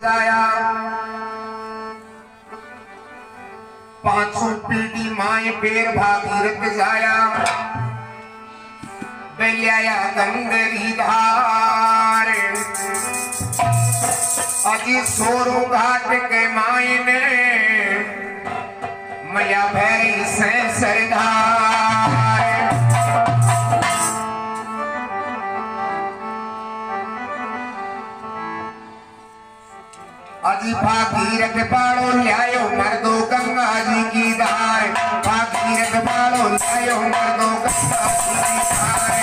जाया पांचों पीढ़ी माए पेर भागीरथ जाया बेलिया गंगरी धार अजी सोरू घाट के मायने मैया भैरी से सरदार अजी भागीरथ बाड़ो ल्यायो मर्दो गंगा जी की धार भागीरथ बाड़ो ल्यायो मर्दो गंगा जी की धार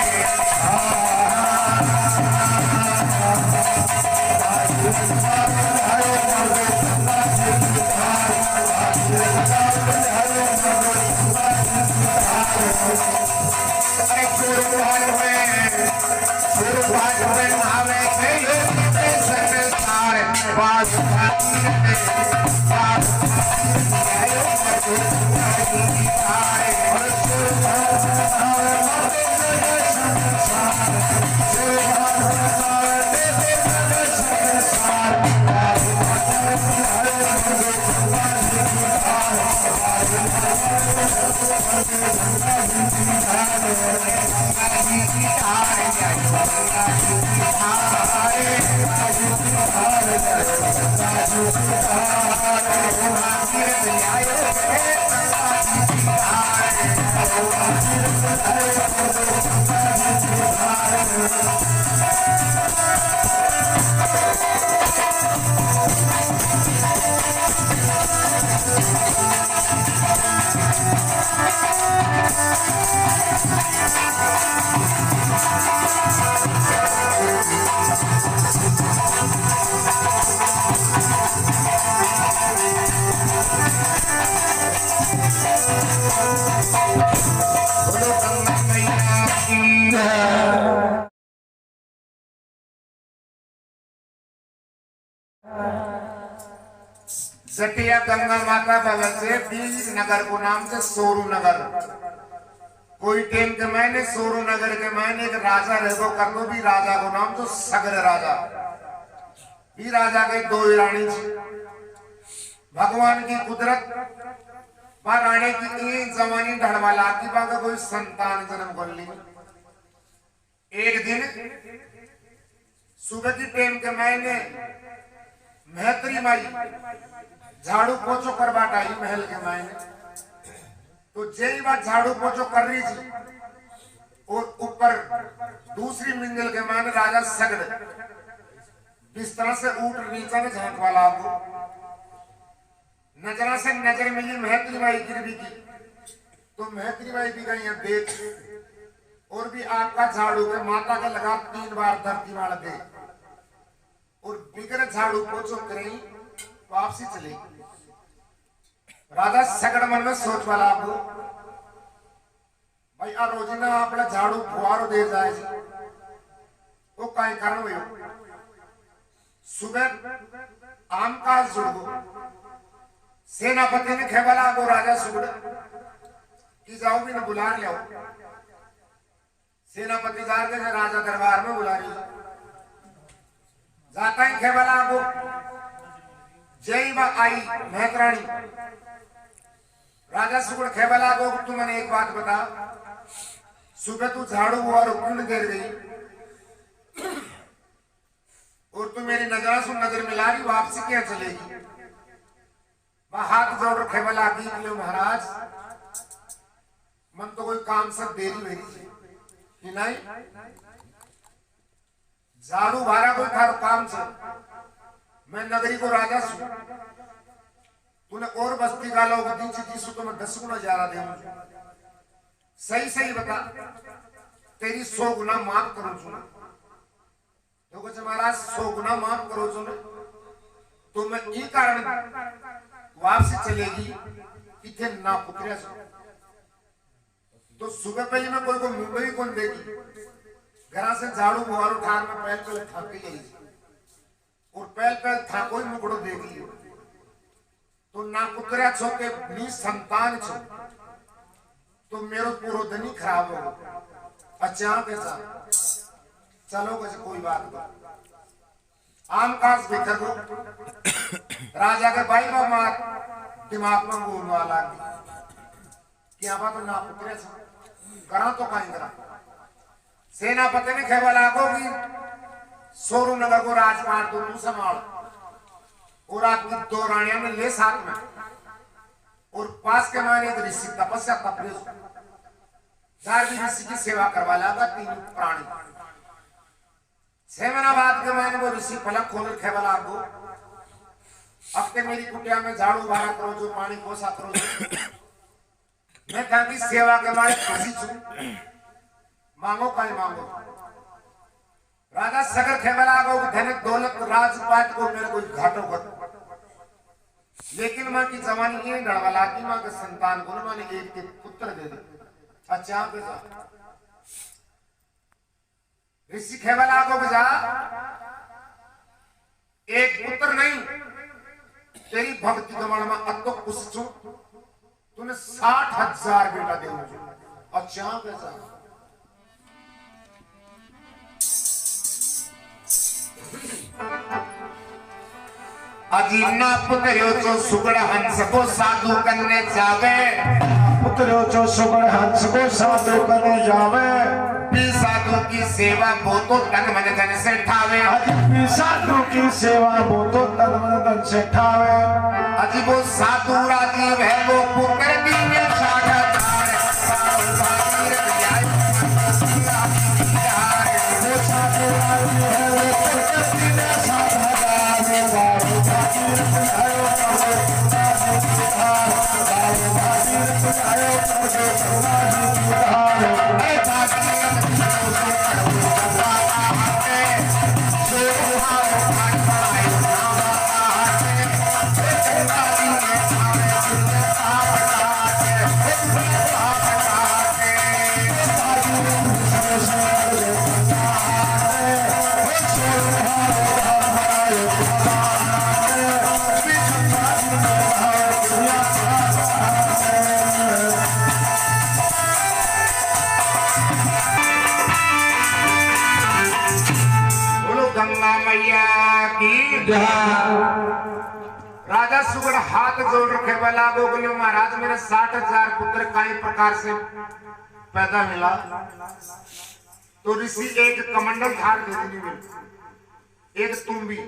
सटिया गंगा माता भवन से बीज नगर को नाम से सोरू नगर कोई टेम के मैंने सोरू नगर के मैंने एक राजा रहो कर दो भी राजा को नाम तो सगर राजा भी राजा के दो रानी भगवान की कुदरत वहां रानी की एक जवानी ढड़वाला की बात कोई संतान जन्म कर ली। एक दिन सुबह की टेम के मैंने महतरी माई झाड़ू पोछो करवाट आई महल के मायने तो जई बात झाड़ू पोछो कर रही थी और ऊपर दूसरी मंजिल के मायने राजा सगड़ बिस्तर से उठ नीचा ने झांक वाला आपको नजरा से नजर मिली महतरी माई गिरवी की तो महतरी माई भी गई देख और भी आपका झाड़ू के माता का लगा 3 बार धरती वाला दे और बिगड़ झाड़ू पोछो करें वापसी चली। राजा सगड़ मन में सोच वाला आपको भाई आ रोजिना अपना झाड़ू फुआरो दे जाए वो कई कारण हुई सुबह आम का जुड़गो सेनापति ने खेवाला को राजा सुगड़ कि जाओ भी न बुला लिया सेनापति जाके राजा दरबार में बुला रही जाता ही खेवाला को जय बा आई महतरानी राजा सुगड़ खेवाला को तू मैंने एक बात बता सुबह तू झाड़ू और कुंड गिर गई और तू मेरी नजर सुन नजर मिला रही वापसी क्या चलेगी वह हाथ जोड़ खेवाला की महाराज मन तो कोई काम सब देरी मेरी कि नहीं झाड़ू भारा कोई थारो काम से मैं नगरी को राजा सु तूने और बस्ती का लोग दी सु तो मैं 10 गुना ज्यादा दे सही सही बता तेरी 100 गुना माफ करो सुना तो कुछ महाराज 100 गुना माफ करो सुना तो मैं ये कारण वापसी चलेगी इथे ना पुत्रिया तो सुबह पहले मैं कोई को मुंबई कौन देगी घर से झाड़ू बुहारू ठार में पैर पे थक गई और पहल था कोई मुकड़ो देगी तो ना पुत्रा छो के नी संतान छो तो मेरो पूरो दिन ही खराब हो अच्छा के साथ चलो कैसे कोई बात नहीं आम काज बिखर राजा के भाई मामा दिमाग में बोलवा लगी क्या बात ना पुत्र करा तो कहीं करा सेनापति ने खेवा लागो कि सोरू नगर को राजपाट तो तू संभाल और आपकी 2 रानियां में ले साथ में और पास के माने एक ऋषि तपस्या तपस्या 4 ऋषि की सेवा करवा लगा 3 प्राणी 6 महीना बाद के माने वो ऋषि पलक खोल खेवा लागो अब के मेरी कुटिया में झाड़ू बारा करो जो पानी कोसा करो मैं कहा कि सेवा के मारे खुशी छू मांगो कहीं मांगो राजा सगर खेवला को धन दौलत राजपाट को मेरे कोई घाटो घट लेकिन मां की जवानी ये डड़वला की मां के संतान को मां ने एक के पुत्र दे दे अच्छा पे जा ऋषि खेवला को बजा एक पुत्र नहीं तेरी भक्ति कमल में अतो कुछ छू तूने 60,000 बेटा दे मुझे अच्छा पे जा अजीना पुत्रो जो सुगड़ हंस को साधु करने जावे पुत्रो जो सुगड़ हंस को साधु करने जावे पी साधु की सेवा वो तो तन मन धन से ठावे पी साधु की सेवा वो तो तन मन धन से ठावे अजी वो साधु राजीव है वो पुत्र दीने 60,000 वो साधु राजीव है वो पुत्र दीने 60,000 राजा सुगड़ हाथ जोड़ रखे वाला बोले महाराज मेरे 60,000 पुत्र कई प्रकार से पैदा मिला तो ऋषि एक कमंडल धार देती मिली एक तुम्बी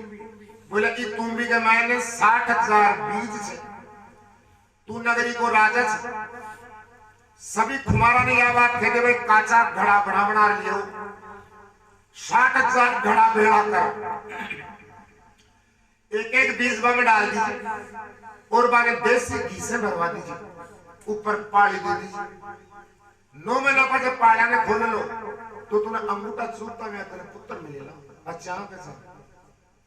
बोले कि तुम्बी के मायने 60,000 बीज से तू नगरी को राजा से सभी कुमारा ने यह बात कहते भाई काचा घड़ा बना लियो 60,000 घड़ा भेड़ा कर एक बीज में डाल दीजिए और बागे देसी घी से भरवा दीजिए ऊपर पाली दे दीजिए 9 महीना पर जब पाला ने खोल लो तो तुम्हें अंगूठा छूटता में तेरे पुत्र मिलेगा अच्छा कैसा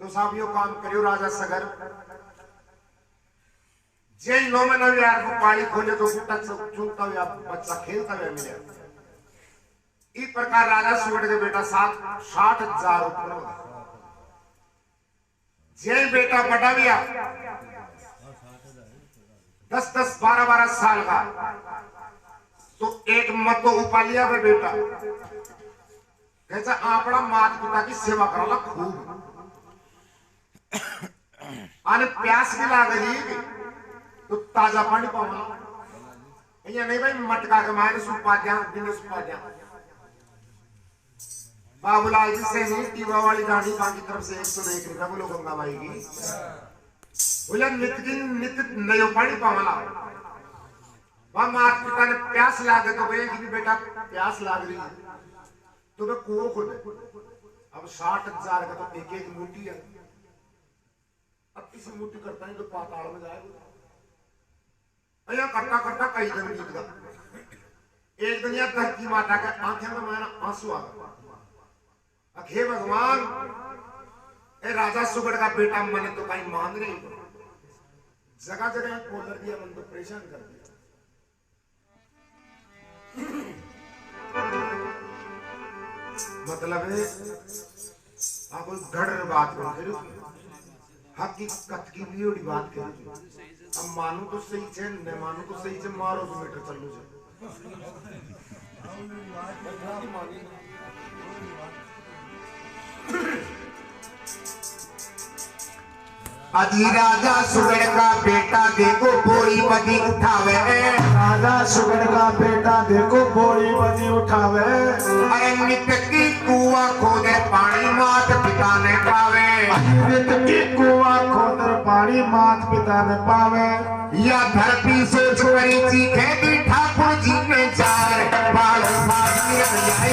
तो साहब यो काम करियो राजा सगर जे 9 महीना भी यार पाली खोले तो अंगूठा छूटता हुआ बच्चा खेलता हुआ मिलेगा इस प्रकार राजा सुगड़ के बेटा 60,000 रुपये जय बेटा बड़ा गया 10-10 12-12 साल का तो एक मत उपा लिया वे बेटा कैसा अपना माता पिता की सेवा कराला खूब आने प्यास की लाग रही तो ताजा पानी पावला ये नहीं भाई मटका के मारे सुपा दिया दिन सुपा दिया बाबूलाल जी से नहीं टीवा वाली गाड़ी बाकी तरफ से 101 रुपया बोलो गंगा माई की बोले नित नयो पानी पावला वहां माता पिता ने प्यास लागे तो भाई कि बेटा प्यास लाग रही है तो वे कुओं खुद अब 60,000 का तो एक मूठी है अब किसी मूठी करता है तो पाताल में जाएगा अया करता करता कई दिन बीत गया एक दिन यह धरती माता के आंखें में मेरा आंसू आ गया हे भगवान ए राजा सुगड़ का बेटा मैंने तो कहीं मान रही जगह जगह कॉलर दिया मन तो परेशान कर दिया मतलब है आप घड़ बात करो हकीकत की भी बात करो अब मानो तो सही है न मानो तो सही है मारो तो मीटर चलो अजी राजा सुगड़ का बेटा देखो बोरी बदी उठावे, राजा सुगड़ का बेटा देखो बोरी बदी उठावे। अरे नित की कुआं खोदे पानी मात पिता ने पावे, नित की कुआं खोदे पानी मात पिता ने पावे। या धरती से छोरी चीखे दी ठाकुर जी ने चार बाल भागी आए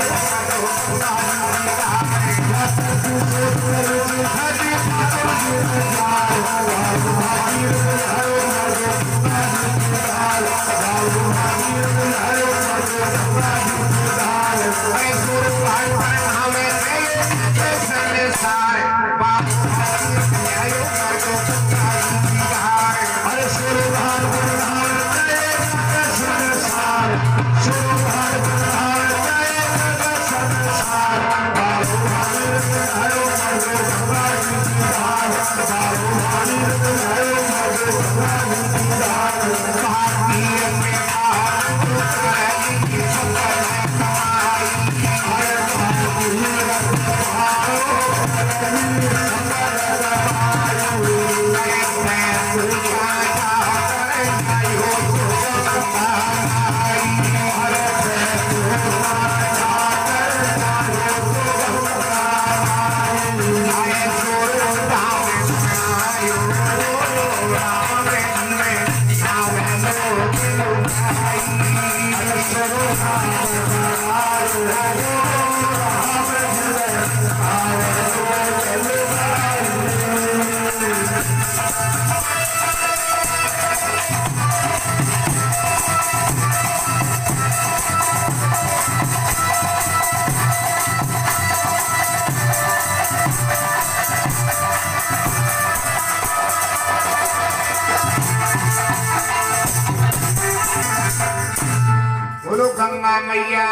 गंगा मैया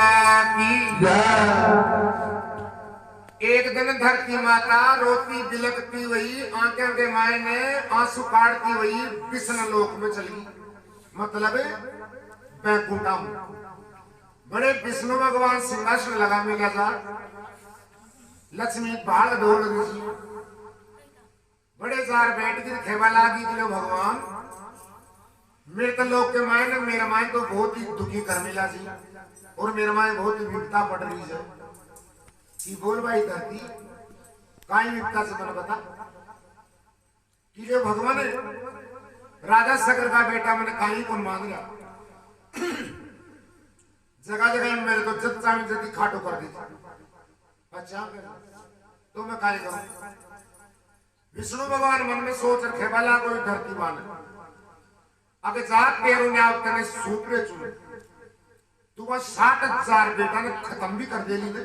की एक दिन धरती माता रोती बिलकती हुई आंखें के मायने आंसू काटती हुई विष्णु लोक में चली, मतलब बैकुंठम। बड़े विष्णु भगवान सिंहासन लगा मिला था, लक्ष्मी भाग ढोल ऋषि बड़े सार बैठ के खेवा लागी दिलो भगवान मेरे तो लोग के मायने मेरा माय तो बहुत ही दुखी कर मिला जी, और मेरा माय बहुत ही विपता पड़ रही है कि बोल भाई धरती काई विपता से मैंने बता कि जो भगवान राजा सगर का बेटा मैंने काई कौन मांग लिया जगह जगह मेरे को जब चाहे जल्दी खाटो कर दी। अच्छा तो मैं काय करूं? विष्णु भगवान मन में सोच रखे वाला कोई धरती मान अगर जात तेरू ने आप तने सूत्रे चुने तू वह 60,000 बेटा ने खत्म भी कर देली ने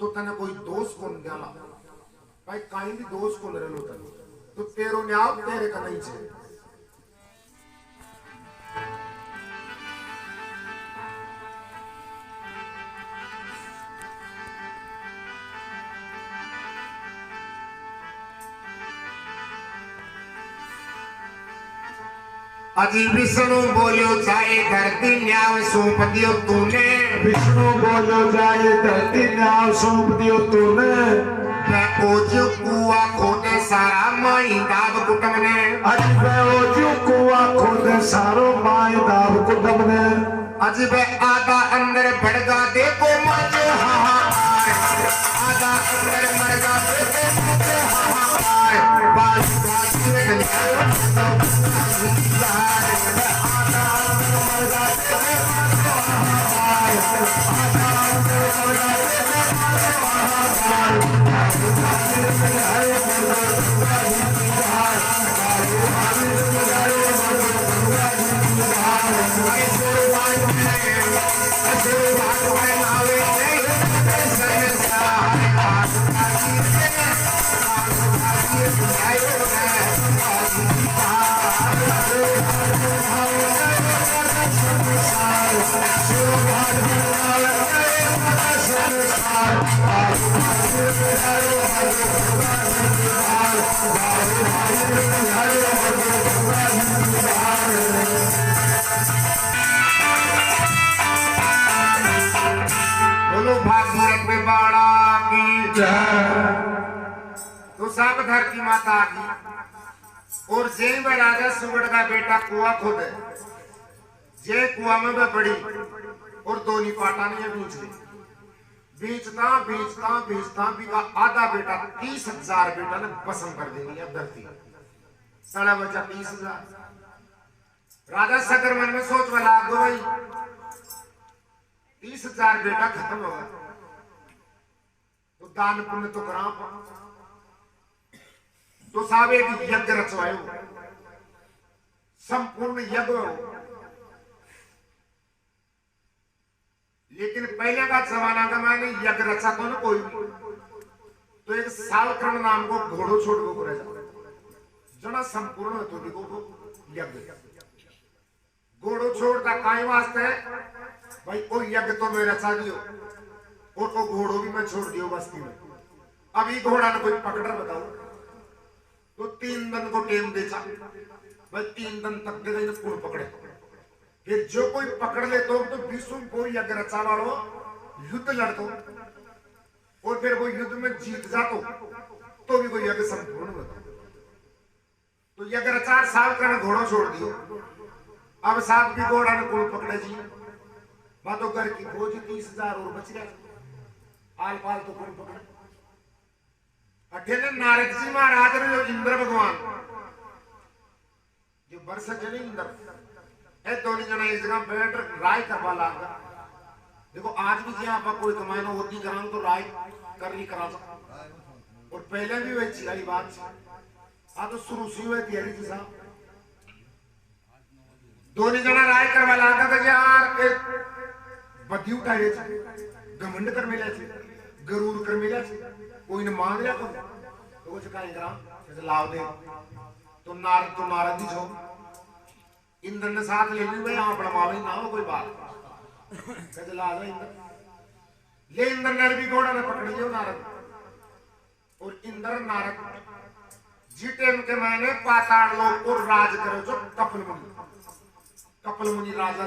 तो तने कोई दोष कौन डाला भाई काई भी दोष कौन रहलो तने तो तेरू ने आप तेरे का नहीं छे। अजी विष्णु बोलो जाए धरती न्याव सौंप दियो तूने, विष्णु बोलो जाए धरती न्याव सौंप दियो तूने। मैं ओजू कुआ खोदे सारा माई दाब कुटम ने, अजी मैं ओजू कुआ खोदे सारो माई दाब कुटम ने। अजी मैं आधा अंदर बढ़गा देखो मचो हाहाकार, आधा अंदर मरगा देखो मचो हाहाकार। बाजू बाजू में गलियां तो सब धरती माता की और जे में राजा सुगड़ का बेटा कुआ खुद है जे कुआ में वह बड़ी और दोनी पाटा ने बीच ली बीचता बीचता बीचता भी का आधा बेटा 30,000 बेटा ने पसंद कर देंगे अब धरती साढ़ा बचा 30,000 राजा सकर मन में सोच वाला आगो भाई 30,000 बेटा खत्म होगा तो दान पुण्य तो करा तो साहब एक यज्ञ रचवायो संपूर्ण यज्ञ हो लेकिन पहले का जमाना का मैंने यज्ञ रचा तो ना कोई भी तो एक सालकर्ण नाम को घोड़ो छोड़ को करे जना संपूर्ण तो देखो वो यज्ञ घोड़ो छोड़ता काय वास्ते भाई कोई यज्ञ तो मैं रचा दियो और तो घोड़ो भी मैं छोड़ दियो बस्ती में अभी घोड़ा ने कोई पकड़ बताओ तो 3 दिन को टेम बेचा भाई 3 दिन तक दे गई पूर्ण पकड़े फिर जो कोई पकड़ ले तो विष्णु कोई यज्ञ रचा वालो युद्ध लड़तो और फिर वो युद्ध में जीत जातो तो भी कोई यज्ञ संपूर्ण होता तो यज्ञ रचा साल का घोड़ो छोड़ दियो अब साथ भी घोड़ा ने कोई पकड़े जी बातों घर की खोज 30,000 और बच गए आल पाल तो कोई पकड़े अठेने नारद जी महाराज ने जो इंद्र भगवान जो वर्ष जने इंद्र ए दोनों जना इस जगह बैठ राय करवा लागा देखो आज भी यहाँ पर कोई कमाना होती करांग तो राय कर ली करा सकता और पहले भी वही वाली बात आ तो शुरू से हुई तैयारी थी साहब दोनों जना राय करवा लागा था यार एक बद्दी उठाए घमंड कर मिला गरूर कर मिला कोई ने मान लिया तो वो चकाई करा जैसे लाव दे तो नारद ही छो इंद्र ने साथ ले ली भाई यहाँ बढ़ावे ना हो कोई बात कैसे ला दो इंद्र ले इंद्र ने भी घोड़ा ने पकड़ लियो नारद और इंद्र नारद जी टाइम के मैंने पाताल लोक को राज करो जो कपिल मुनि राजा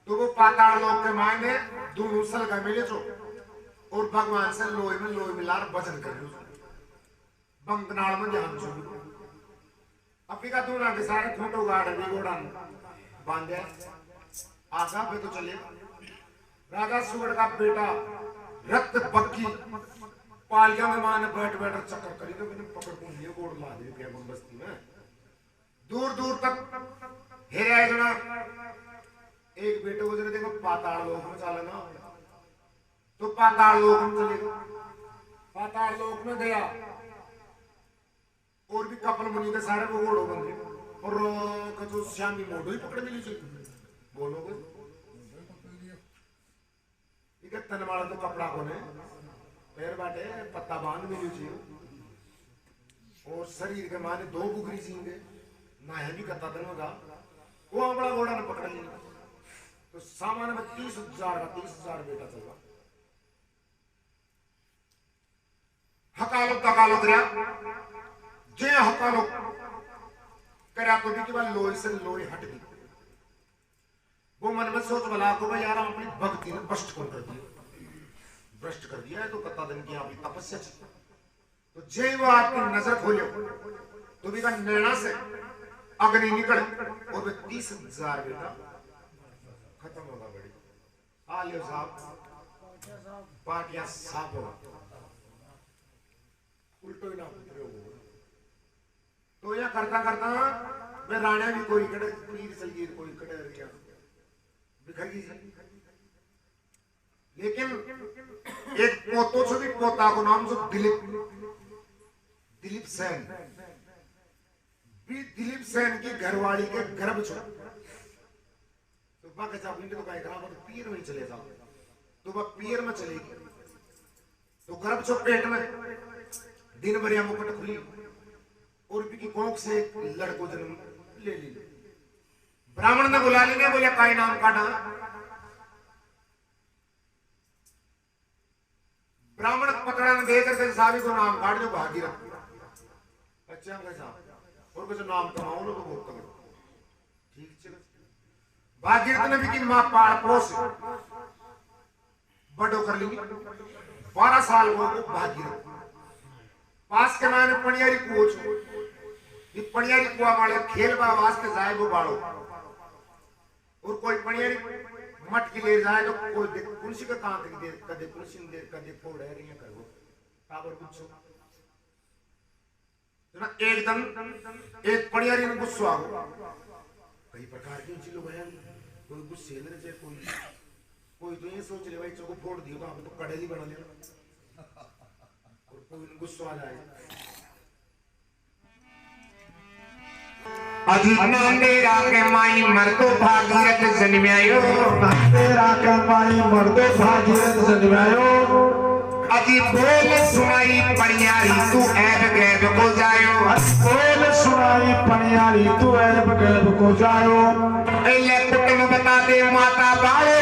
तो वो पाताल लोक के मैंने दोनों सल का मिले जो और भगवान से लोई में मिलार भजन कर लो बंकनाल में ध्यान छो अभी का दूना के सारे फोटो गाड़ भी घोड़ा बांधे आगा पे तो चले राजा सुगड़ का बेटा रक्त पक्की पालिया में माने बैठ चक्कर करी तो मैंने पकड़ को लिए गोड़ ला दे क्या बस्ती में दूर दूर तक हेरे जना एक बेटे को जरा देखो पाताल लोक में चला ना तो पाताल लोक में चलेगा पाताल लोक में गया और भी कपिल मुनि के सारे वो घोड़ो बन गए और कचो श्यामी मोड़ो ही पकड़ मिली चाहिए बोलोगे ठीक है तन वाला तो कपड़ा कोने पैर बाटे पत्ता बांध मिली चाहिए और शरीर के माने 2 बुगरी सींगे ना है भी कत्ता तन होगा वो बड़ा घोड़ा ने पकड़ लिया तो सामान्य में 30,000 बेटा चला हकालो तकालो गया जे हकालो करा तो भी के बाद लोई से लोई हट गई वो मन में सोच वाला को भाई यार अपनी भक्ति ने भ्रष्ट कर दिया है तो कत्ता दिन की आपकी तपस्या तो जे वो आपकी नजर खोले तो भी का नैना से अग्नि निकले और 30,000 बेटा खत्म होगा बड़ी आ लियो साहब पाटिया साफ होगा उल्टो ही ना तो यह करता करता मैं राणा भी कोई कड़े पीर सलगीर कोई कड़े गया बिखर गई लेकिन एक पोतो से भी पोता को नाम जो दिलीप सेन भी दिलीप सेन की घरवाली के गर्भ छोड़ा तो बाकी जब इंडिया तो क्या करा तो पीर में चले जाओ तो वह पीर में चलेगी तो गर्भ छो पेट में दिन भर मुकुट खुली और भी की कोख से लड़को जन्म ले ली ब्राह्मण ने बुला लेने बोले काय नाम काटा ब्राह्मण पकड़ा ने देकर के सावी को नाम काट दो भागीरथ अच्छा कैसा और कुछ नाम कमाओ लो तो बहुत तगड़ो ठीक चलो भागीरथ ने भी की मां पाड़ पोस बड़ो कर ली 12 साल वो भागीरथ पास के माने पणियारी पूछ ये पणियारी कुआ वाले खेल बा वास्ते जाए वो बाड़ो और कोई पणियारी मट की ले जाए तो कोई कुर्सी का काम दे कदे कुर्सी दे कदे फोड़ है नहीं करो काबर पूछो तो ना एकदम एक पणियारी में गुस्सा आ गया कई प्रकार की चीजें है कोई गुस्से में रहे कोई तो ये सोच ले भाई चोको फोड़ दियो तो आप तो कड़ेली बना लेना और कोई गुस्सा आ जाए अधिक नंदेरा के माई मर्दो भागीरथ जन्मायो नंदेरा के माई मर्दो भागीरथ जन्मायो अति बोल सुनाई पणियारी तू ऐब गैब को जायो बोल सुनाई पणियारी तू ऐब गैब को जायो एले कुटुंब बता दे माता बाले